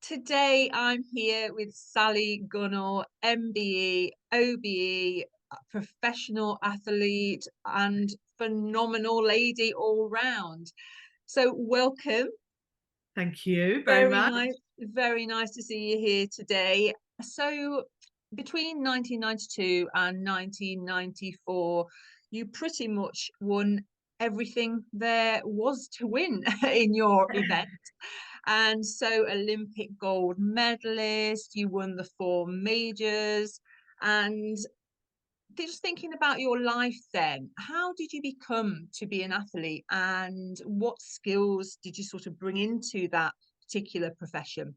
Today I'm here with Sally Gunnell, MBE, OBE, professional athlete, and phenomenal lady all round. So welcome. Thank you very much. Very nice to see you here today. So between 1992 and 1994, you pretty much won everything there was to win in your event. And so Olympic gold medalist, you won the four majors. And just thinking about your life then, how did you become to be an athlete and what skills did you sort of bring into that particular profession?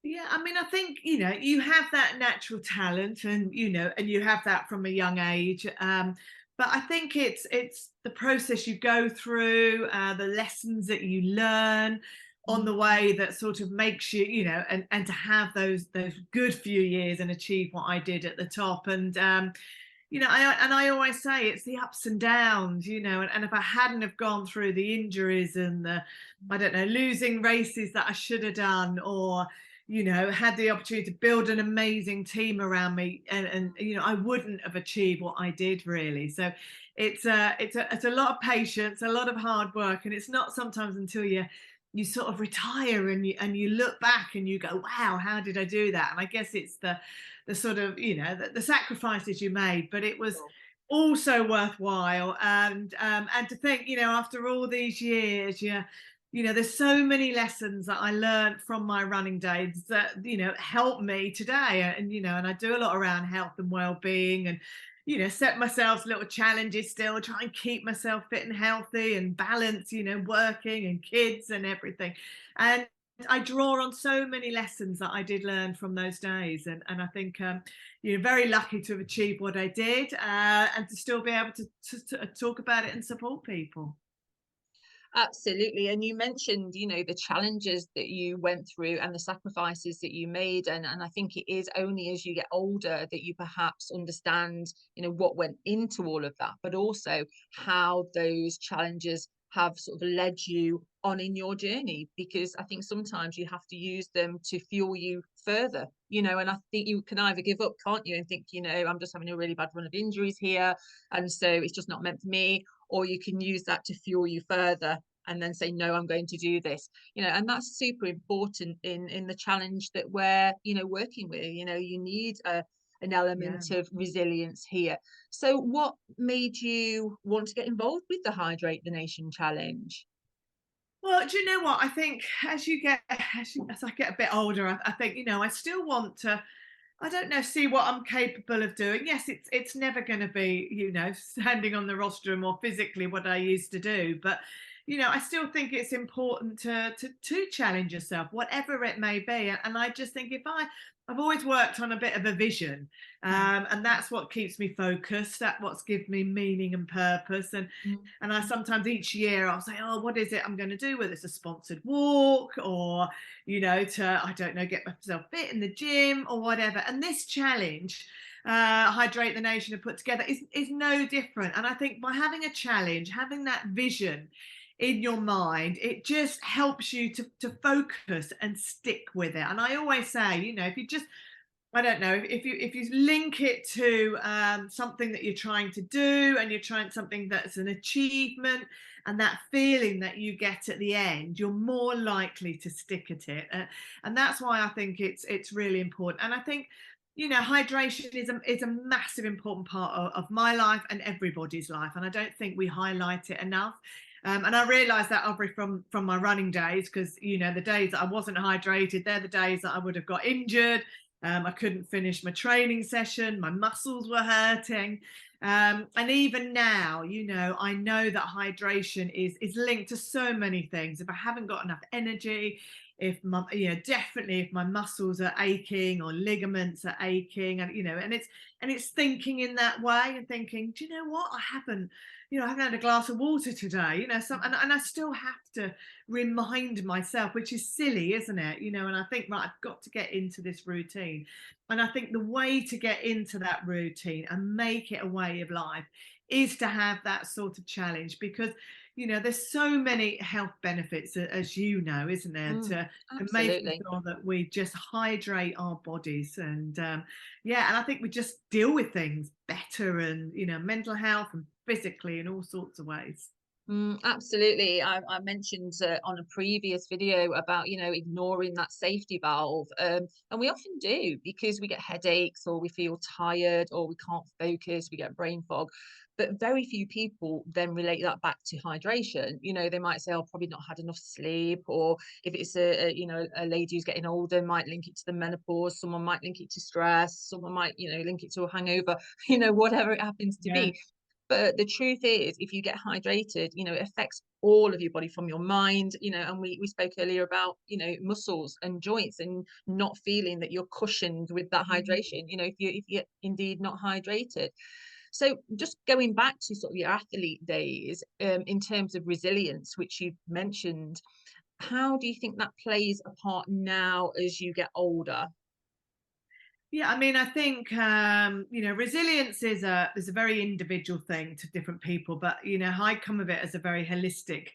Yeah, I mean, I think, you have that natural talent and you have that from a young age. But I think it's the process you go through, the lessons that you learn on the way that sort of makes you, and to have those good few years and achieve what I did at the top. And I always say it's the ups and downs, and if I hadn't have gone through the injuries and the, I don't know, losing races that I should have done, or had the opportunity to build an amazing team around me, and I wouldn't have achieved what I did really. So it's a lot of patience, a lot of hard work, and it's not sometimes until you sort of retire and you look back and you go, wow, how did I do that? And I guess it's the sort of the sacrifices you made, but it was also worthwhile. And to think, after all these years, there's so many lessons that I learned from my running days that help me today. And I do a lot around health and well-being, and set myself little challenges, still try and keep myself fit and healthy and balance, working and kids and everything. And I draw on so many lessons that I did learn from those days. And I think, very lucky to have achieved what I did, and to still be able to talk about it and support people. Absolutely. And you mentioned, the challenges that you went through and the sacrifices that you made. And I think it is only as you get older that you perhaps understand, what went into all of that, but also how those challenges have sort of led you on in your journey. Because I think sometimes you have to use them to fuel you further, and I think you can either give up, can't you, and think, I'm just having a really bad run of injuries here. And so it's just not meant for me, or you can use that to fuel you further and then say, no, I'm going to do this. And that's super important in the challenge that we're working with. You need an Yeah. element of resilience here. So what made you want to get involved with the Hydrate the Nation challenge? Well, do you know what? I think as I get a bit older, I think I still want to. I don't know, see what I'm capable of doing. Yes, it's never going to be standing on the rostrum or physically what I used to do, but I still think it's important to challenge yourself, whatever it may be. And I just think I've always worked on a bit of a vision, and that's what keeps me focused. That's what's given me meaning and purpose. And I sometimes each year I'll say, oh, what is it I'm going to do? Whether it's a sponsored walk or to, I don't know, get myself fit in the gym or whatever. And this challenge, Hydrate the Nation have put together, is no different. And I think by having a challenge, having that vision in your mind, it just helps you to focus and stick with it. And I always say, if you just, I don't know, if you link it to something that you're trying to do, and you're trying something that's an achievement, and that feeling that you get at the end, you're more likely to stick at it. And that's why I think it's really important. And I think hydration is a massive important part of my life and everybody's life, and I don't think we highlight it enough. And I realised that, Aubrey, from my running days, because the days that I wasn't hydrated, they're the days that I would have got injured. I couldn't finish my training session. My muscles were hurting. And even now, I know that hydration is linked to so many things. If I haven't got enough energy, if my, definitely if my muscles are aching or ligaments are aching, and it's thinking in that way and thinking, do you know what? I haven't had a glass of water today, and I still have to remind myself, which is silly, isn't it? And I think, right, I've got to get into this routine. And I think the way to get into that routine and make it a way of life is to have that sort of challenge, because there's so many health benefits, as you know, isn't there, Mm, to making absolutely. sure that we just hydrate our bodies. And yeah, and I think we just deal with things better, and mental health and physically in all sorts of ways. Absolutely. I mentioned on a previous video about, ignoring that safety valve. And we often do because we get headaches or we feel tired or we can't focus, we get brain fog. But very few people then relate that back to hydration. They might say, "Oh, probably not had enough sleep," or if it's a lady who's getting older, might link it to the menopause. Someone might link it to stress. Someone might, link it to a hangover. Whatever it happens to Yeah. be. But the truth is, if you get hydrated, it affects all of your body from your mind, and we spoke earlier about, muscles and joints and not feeling that you're cushioned with that Mm. hydration, if you're indeed not hydrated. So just going back to sort of your athlete days, in terms of resilience, which you've mentioned, how do you think that plays a part now as you get older? Yeah, I mean, I think resilience is a very individual thing to different people, but I come of it as a very holistic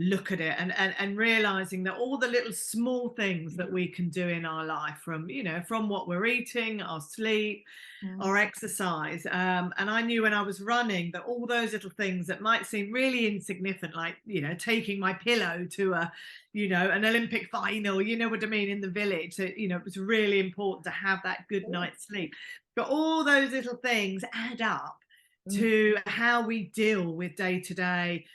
look at it, and realizing that all the little small things that we can do in our life, from what we're eating, our sleep, Mm, or exercise. And I knew when I was running that all those little things that might seem really insignificant, like, taking my pillow to an Olympic final, you know what I mean, in the village. So, it was really important to have that good cool. night's sleep. But all those little things add up Mm, to how we deal with day to day,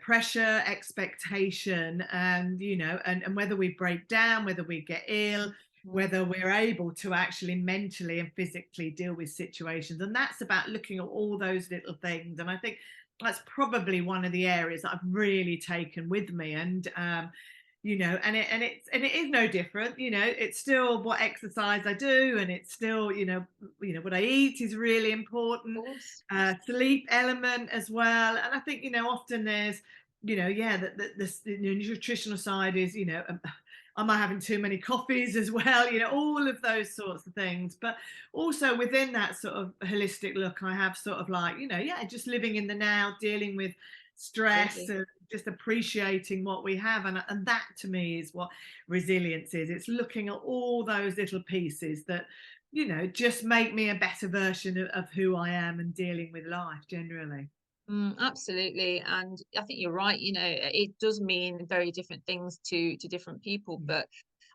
pressure, expectation, and whether we break down, whether we get ill, mm, whether we're able to actually mentally and physically deal with situations. And that's about looking at all those little things. And I think that's probably one of the areas that I've really taken with me. And and it is no different. It's still what exercise I do, and it's still, what I eat is really of important. course. Sleep element as well. And I think, often there's, yeah, the nutritional side is, am I having too many coffees as well? All of those sorts of things. But also within that sort of holistic look, I have sort of like, yeah, just living in the now, dealing with stress, Absolutely. and just appreciating what we have. And that to me is what resilience is. It's looking at all those little pieces that, just make me a better version of who I am, and dealing with life generally. Absolutely, and I think you're right. It does mean very different things to different people. Mm. But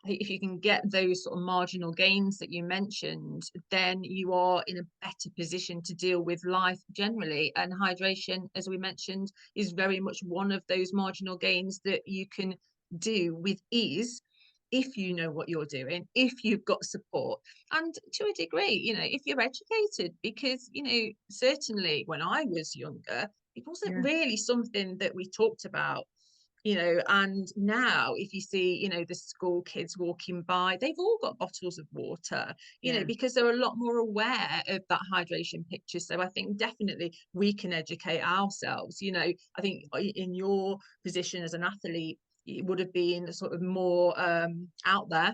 I think if you can get those sort of marginal gains that you mentioned, then you are in a better position to deal with life generally. And hydration, as we mentioned, is very much one of those marginal gains that you can do with ease if you know what you're doing, if you've got support, and to a degree, if you're educated, because, certainly when I was younger, it wasn't Yeah, really something that we talked about, and now if you see, the school kids walking by, they've all got bottles of water, yeah, because they're a lot more aware of that hydration picture. So I think definitely we can educate ourselves. I think in your position as an athlete, it would have been sort of more out there,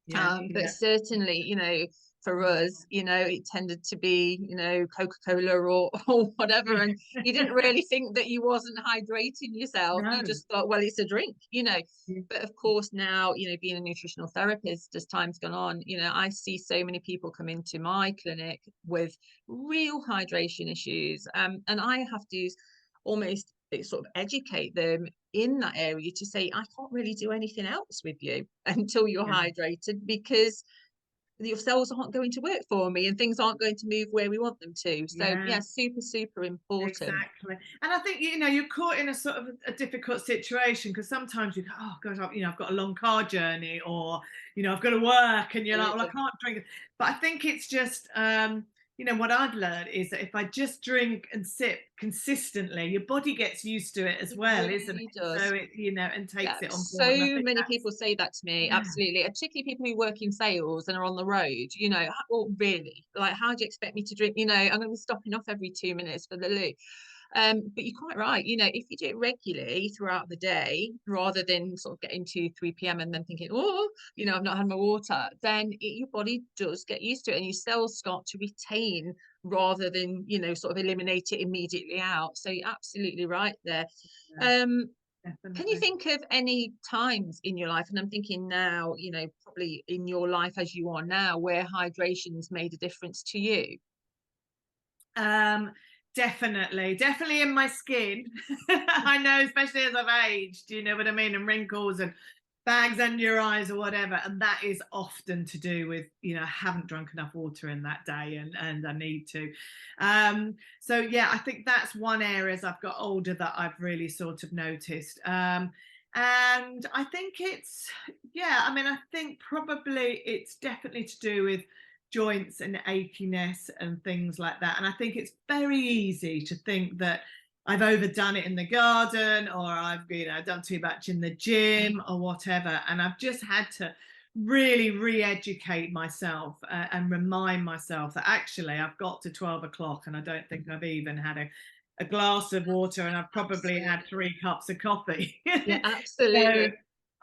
yeah, but yeah. certainly, for us, it tended to be, Coca-Cola or or whatever, and you didn't really think that you wasn't hydrating yourself. You No. just thought, well, it's a drink. Yeah, But of course, now, being a nutritional therapist, as time's gone on, I see so many people come into my clinic with real hydration issues, and I have to almost sort of educate them in that area to say, I can't really do anything else with you until you're yeah, hydrated, because your cells aren't going to work for me and things aren't going to move where we want them to. So yeah. yeah, super, super important. Exactly. And I think, you're caught in a sort of a difficult situation, because sometimes you go, oh gosh, I've got a long car journey, or, I've got to work, and you're like, well, I Absolutely. can't drink. But I think it's just, what I've learned is that if I just drink and sip consistently, your body gets used to it as It well, isn't really it? So does. it, and Yeah, takes it on board. And I so think many that's, people say that to me. yeah, Absolutely, and particularly people who work in sales and are on the road. Well, really, like, how do you expect me to drink? I'm going to be stopping off every 2 minutes for the loo. But you're quite right. If you do it regularly throughout the day, rather than sort of getting to 3 p.m. and then thinking, oh, I've not had my water, then your body does get used to it, and your cells start to retain rather than, sort of eliminate it immediately out. So you're absolutely right there. Yeah, Um, can you definitely. think of any times in your life, and I'm thinking now, probably in your life as you are now, where hydration's made a difference to you? Um, definitely in my skin. I know, especially as I've aged, you know what I mean? And wrinkles and bags under your eyes or whatever. And that is often to do with, I haven't drunk enough water in that day and I need to. So yeah, I think that's one area as I've got older that I've really sort of noticed. And I think I mean, I think probably it's definitely to do with joints and achiness and things like that. And I think it's very easy to think that I've overdone it in the garden, or I've done too much in the gym or whatever. And I've just had to really re-educate myself and remind myself that actually I've got to 12 o'clock and I don't think I've even had a glass of water, and I've probably had Absolutely. 3 cups of coffee. Yeah, So absolutely.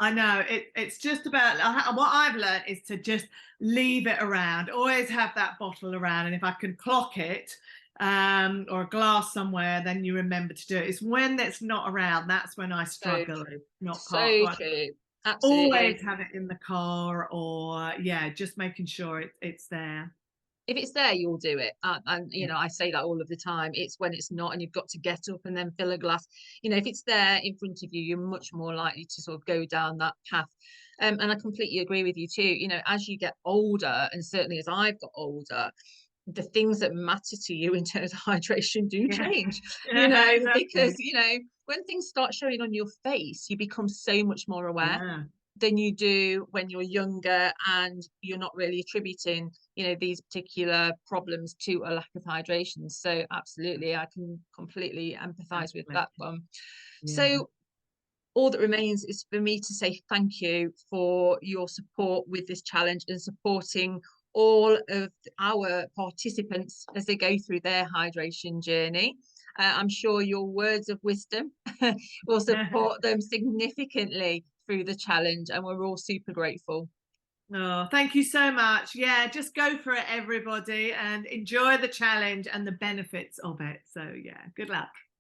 I know it's just about what I've learned is to just leave it around, always have that bottle around. And if I can clock it, or a glass somewhere, then you remember to do it. It's when it's not around, that's when I So struggle. true. It's not part. So Well, true. Absolutely. always have it in the car, or yeah, just making sure it's there. If it's there, you'll do it. And Yeah. I say that all of the time. It's when it's not, and you've got to get up and then fill a glass. If it's there in front of you, you're much more likely to sort of go down that path. And I completely agree with you too. As you get older, and certainly as I've got older, the things that matter to you in terms of hydration do Yeah. change. Yeah, Because exactly. when things start showing on your face, you become so much more aware Yeah, than you do when you're younger, and you're not really attributing these particular problems to a lack of hydration. So absolutely, I can completely empathize with exactly. that one. Yeah. So all that remains is for me to say thank you for your support with this challenge and supporting all of our participants as they go through their hydration journey. I'm sure your words of wisdom will support them significantly through the challenge, and we're all super grateful. Oh, thank you so much. Yeah, just go for it, everybody, and enjoy the challenge and the benefits of it. So, yeah, good luck.